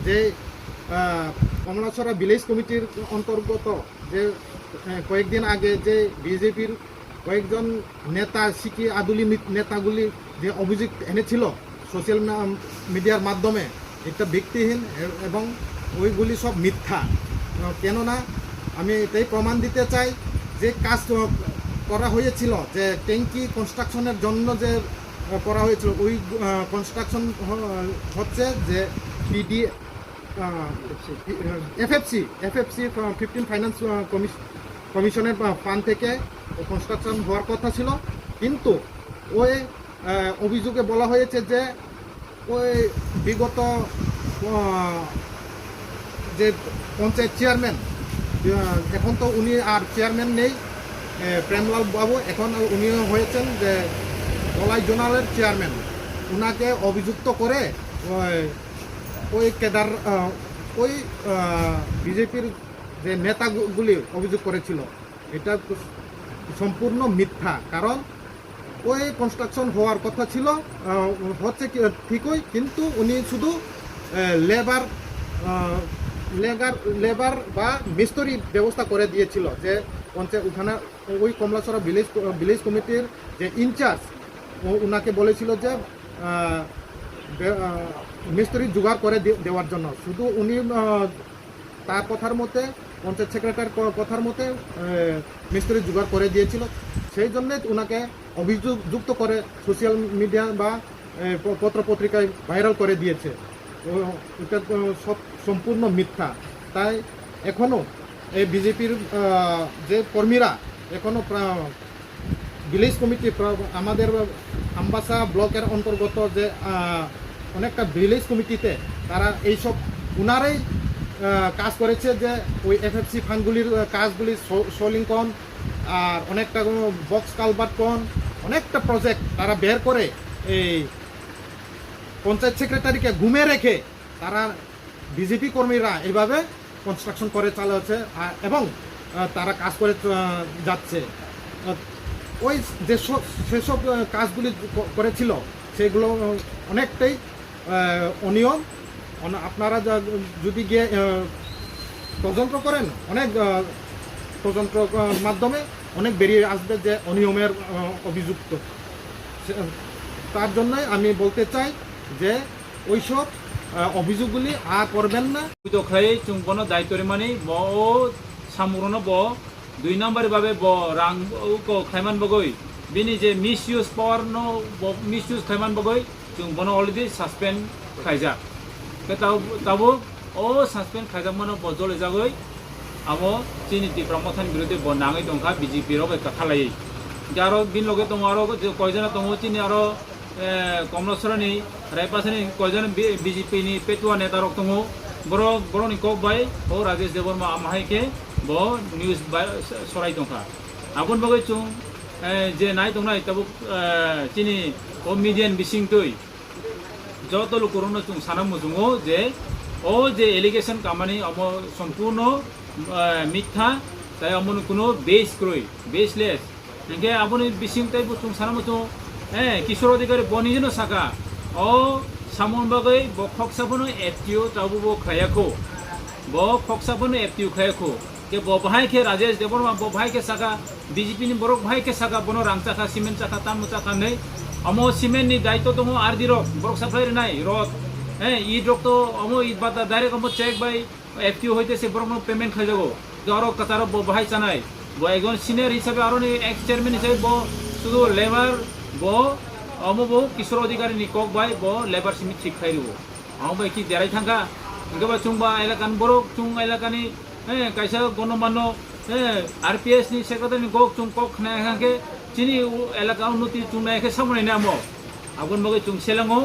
যে কমলাছড়া ভিলেজ কমিটির অন্তর্গত যে কয়েকদিন আগে যে বিজেপির কয়েকজন নেতা সিকি আদুলি নেতাগুলি যে অভিযোগ এনেছিল সোশ্যাল মিডিয়ার মাধ্যমে, এটা ভিত্তিহীন এবং ওইগুলি সব মিথ্যা। কেননা আমি এটাই প্রমাণ দিতে চাই যে কাজ করা হয়েছিল, যে ট্যাঙ্কি কনস্ট্রাকশনের জন্য যে করা হয়েছিল, ওই কনস্ট্রাকশন হচ্ছে যে পিডি এফএফসি 15 ফাইন্যান্স কমিশনের ফান্ড থেকে কনস্ট্রাকশন হওয়ার কথা ছিল। কিন্তু ওই অভিযোগে বলা হয়েছে যে ওই বিগত যে পঞ্চায়েত চেয়ারম্যান, এখন তো উনি আর চেয়ারম্যান নেই, প্রেমলাল বাবু, এখন উনি হয়েছেন যে দলাই জোনালের চেয়ারম্যান। ওনাকে অভিযুক্ত করে ওই কেদার ওই বিজেপির যে নেতাগুলি অভিযোগ করেছিল। এটা সম্পূর্ণ মিথ্যা, কারণ ওই কনস্ট্রাকশন হওয়ার কথা ছিল, হচ্ছে ঠিকই, কিন্তু উনি শুধু লেবার বা মিস্ত্রি ব্যবস্থা করে দিয়েছিল। যে পঞ্চায়েত ওখানে ওই কমলাছড়া ভিলেজ কমিটির যে ইনচার্জ, ওনাকে বলেছিল যে মিস্ত্রি জোগাড় করে দেওয়ার জন্য, শুধু উনি তার কথার মতে, পঞ্চায়েত সেক্রেটারির কথার মতে মিস্ত্রি জোগাড় করে দিয়েছিল। সেই জন্যে ওনাকে অভিযুক্ত করে সোশ্যাল মিডিয়া বা পত্রপত্রিকায় ভাইরাল করে দিয়েছে। এটা সব সম্পূর্ণ মিথ্যা। তাই এখনও এই বিজেপির যে কর্মীরা এখনও ভিলেজ কমিটি, আমাদের আমবাসা ব্লকের অন্তর্গত যে অনেকটা ভিলেজ কমিটিতে তারা এইসব ওনারাই কাজ করেছে, যে ওই এফএফসি ফান্ডগুলির কাজগুলি সলিংকন আর অনেকটা বক্স কালভার্টকন অনেকটা প্রজেক্ট তারা বের করে এই পঞ্চায়েত সেক্রেটারিকে ঘুমে রেখে তারা বিজেপি কর্মীরা এইভাবে কনস্ট্রাকশন করে চালাচ্ছে এবং তারা কাজ করে যাচ্ছে। ওই যে সেসব কাজগুলি করেছিল সেগুলো অনেকটাই অনিয়ম। আপনারা যদি গিয়ে তদন্ত করেন, অনেক তদন্ত মাধ্যমে অনেক বেরিয়ে আসবে যে অনিয়মের অভিযুক্ত। তার জন্যই আমি বলতে চাই যে ওইসব অভিযোগগুলি আর করবেন না। খাই চুংবন দায়িত্বরে ব সামুরন ব 2 নম্বর ভাবে ব রাং খাইমান বগৈ বিনি যে misuse power no misuse খাইমান বগৈ চুংবন অলরেডি সাসপেন্ড খাইজা তাবো ও সাসপেন্ড খাইজাमानो ब जले जागै आमो चिनि तिप्रामथानि बिरुद्धे ब नाङै दंखा बिजेपि रग खालायै जारो बिन लगे दङ आरो कयजना दङ चिनि आरो कमलाछरानि रायपासानि कयजना बिजेपि नि पेटुआ नेता रग दङ बर'नि कक बाय ओ राजेश देवर्मा आमाहायके ब निउज सराय दंखा आगुन बगै चुं जे नाय दंनाय ताबो चिनि ओ मिडियान बिसिं तै যত লোকরণ চুং সানাম মুজুঙো যে ও যে এলিগেশন কামানি অম সম্পূর্ণ মিথ্যা, তাই অমন কোনো বেস ক্রই বেসলেস একে আপনি বিসিং তাই চুং সানাম মুজুং কিশোর অধিকারী বনিজনো সাকা ও সামন বাগৈ ব খকসাফনো এফটিও তাবু ব খায়াখো ব খকসাফনো এফটিও খায়াখো যে ব ভাই কে রাজেশ দেবর্মা ব ভাই কে সাকা বিজেপি নি বরক ভাই কে সাকা বনো রাং চাকা সিমেন্ট চাকা তামু চাকা নেই अमो सीमेंट नि दायित्व दङ आरडी रक बरक साप्लायर नाय रक ईद रक तो अमो ईद बात डायरेक्ट अमो चेक बाय एफटीओ হইতেছে বরক पेमेंट খাই যাবো আরো কাতার বাহাই চানাই ব একজন সিনিয়র হিসাবে আরো এক্স চেয়ারম্যান হিসাবে ব শুধু লেবার ব अमो ब किशोर अधिकारी नि কক বাই ব লেবার সিমি ঠিক খাই দিব আমো বাই কি দেরাই থাকা গবা চুংবা এলাকান বরক চুং এলাকানি কাইসা গণমান্য आरपीएस नि सेक्रेटारि नि কক চুং কক খানা হাকে চিনি এলাকা উন্নতি চুংনা একে সামনে নামো আগুন বগে চুং সেলাঙো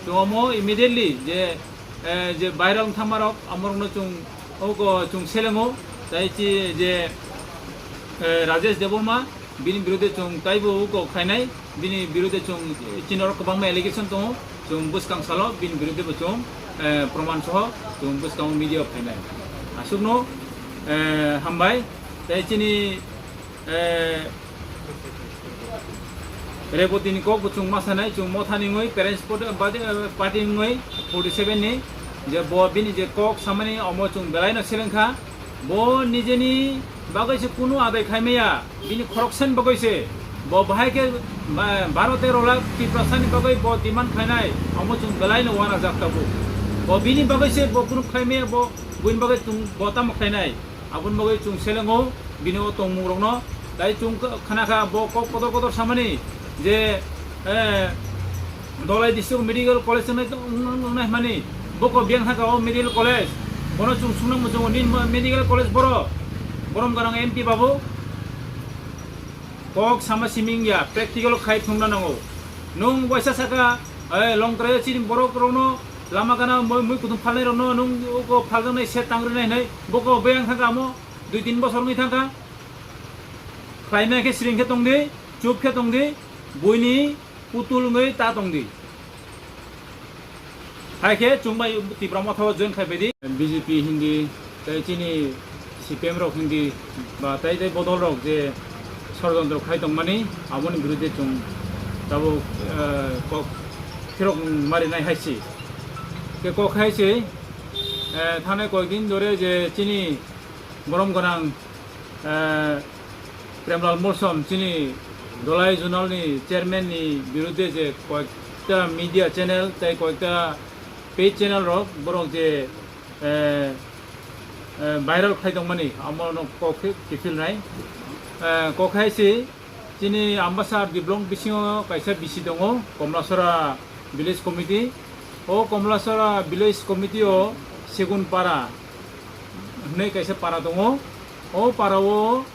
চুমো ইমিডিয়েটলি যে বাইরাং থামারক আমরন চুং ওগো চুং সেলাঙো তাইচি যে রাজেশ দেবর্মা বিনি বিরুদ্ধে চুং তাইবো ওগো খাইনাই বিনি বিরুদ্ধে চুং চিনর কবাং এলিগেশন দङ চুং বুসকাং সালো বিনি বিরুদ্ধে চুং প্রমাণ সহ চুং বুসকাং মিডিয়া খাইনাই আসুকনো হামবাই তাইচিনি रेपतिनि कक चुं मासानाय चुं मथानि ngoi पेरेंट्स पार्टी ngoi 47 नि je bo bini je kok samani omo chung belai no selengkha bo nijeni bagai se kuno adai khaimaya bini corruption bagai se bo bahai ke 12-13 lakh tiprasani bagai bo demand khainai omo chung belai no wana jaktabu bo bini bagai se bo kuno khaimaya bo buin bagai chung botam khainai abun bagai chung selengo bini o tong murongno dai chung khana kha bo kok kodor samani je dhalai district medical college nai mani boko biang thaka o medical college bono chung sunang mo chung nin medical college borom garang MP babu kok sama siming ya practical khai thungna nango nung boisa saka long tray chirim borok rono lama kana moi kutum phalnai rono nung ko phalgang nai set tangri nai boko biang thaka mo 2-3 বছর ngai thaka khlaina ke sring ke tongdi chup ke tongdi boini putul ngai ta tongdi haike chungbai TIPRAMOTHA join khaibedi BJP hindi tai chini CPM rok hindi ba tai bodol rok je ষড়যন্ত্র খাইতংমানি আমনি বিরুদ্ধে chung tabo KHOKPHIROK mari nai haisi ke kok haisi thane koikdin dore je chini borom ganang Prem Molsom chini dhalai zonal ni chairman ni বিরুদ্ধে যে কয়েকটা media channel তাই কয়েকটা page channel rock বরং যে ভাইরাল খাইতংমানি আমন ককে কিফিল নাই কখাইছে chini AMBASSA diblong bisingo kaisa bisi dongo Kamalachara village committee o Kamalachara village committee o segun para nei kaisa para dongo o para o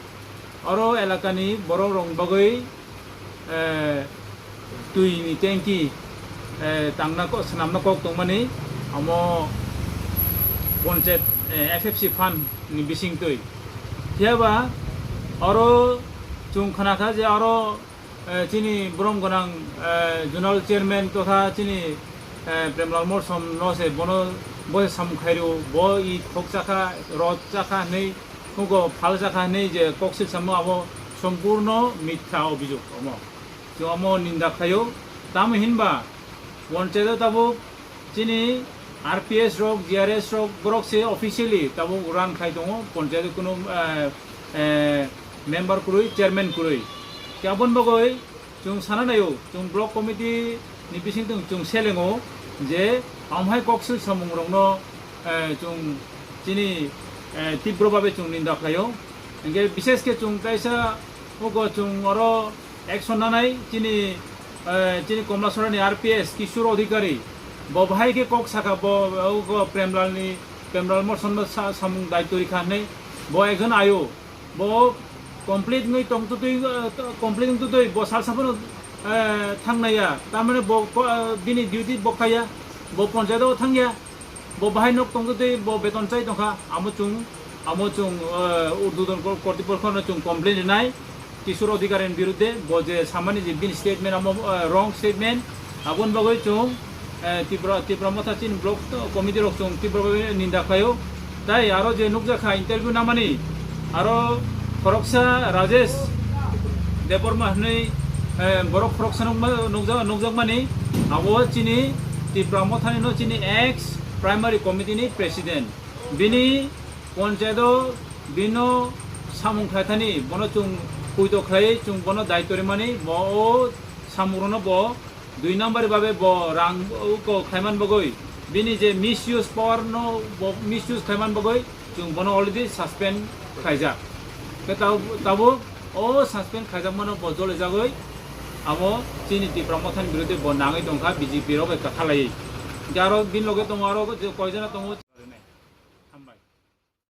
aro elakani borok rong bagai TUI tanki tangna ko swnamna kok tongmani amo panchayat FFC fund ni bising tui thiaba aro chung khanakha je aro chini borom ganang zonal chairman totha chini Prem Molsom no se bono bo sam khairo bo I khokchakha rotchakha nei kugo phalchakha nei je koksil samo abo সম্পূর্ণ মিথ্যা অভিযোগ amo নিন্দা khaio tam hinba panchayat তাবো chini RPS rok GRS rok borok se officially tabo ran khai dongo panchayat কোনো member kurui chairman kurui kabon bagoi chung sananayo chung block committee ni bising chung selengo je amhai koksil samung rongno chung chini tibro babe chung ninda khaio nge bishes ke chung kaisa ogo chung oro action nanai chini Kamalachara ni RPS kishor adhikari bo bhai ke kok saka bo Premlal Molsom samung daitto rikha nei bo ekjon ayo bo complete ngai complete tutui bo salsapano thangnaya tamane bo bini duty bokhaya bo panchayat thangya bo bahai nok tongtutui bo beton chai tongkha amo chung urdudon kortipokho no chung complaint nai kishor adhikarin biruddhe bo je samani je bin statement amo wrong statement agun bagoi chung TIPRAMOTHA chin block committee rok chung tibrobabe ninda khaio tai aro je nukjakha interview namani aro Khoroksa Rajesh Deborma nei borok khoroksa nukjakmani abo chini TIPRAMOTHA ni no chini ex primary committee ni president bini panchayato bino samung khaithani bono chung puito khai chung bono daitore mani bo samurono bo 2 number babe bo rang ko khaiman bagoi bini je misuse power no misuse khaiman bagoi chung bono already suspend khaijak tabo o suspend khaijamano bo jole jagoi amo chini TIPRAMOTHA ni biruddhe bo nangai tongkha BJP rok kathalai jaro bin loge tomaro koijana tongo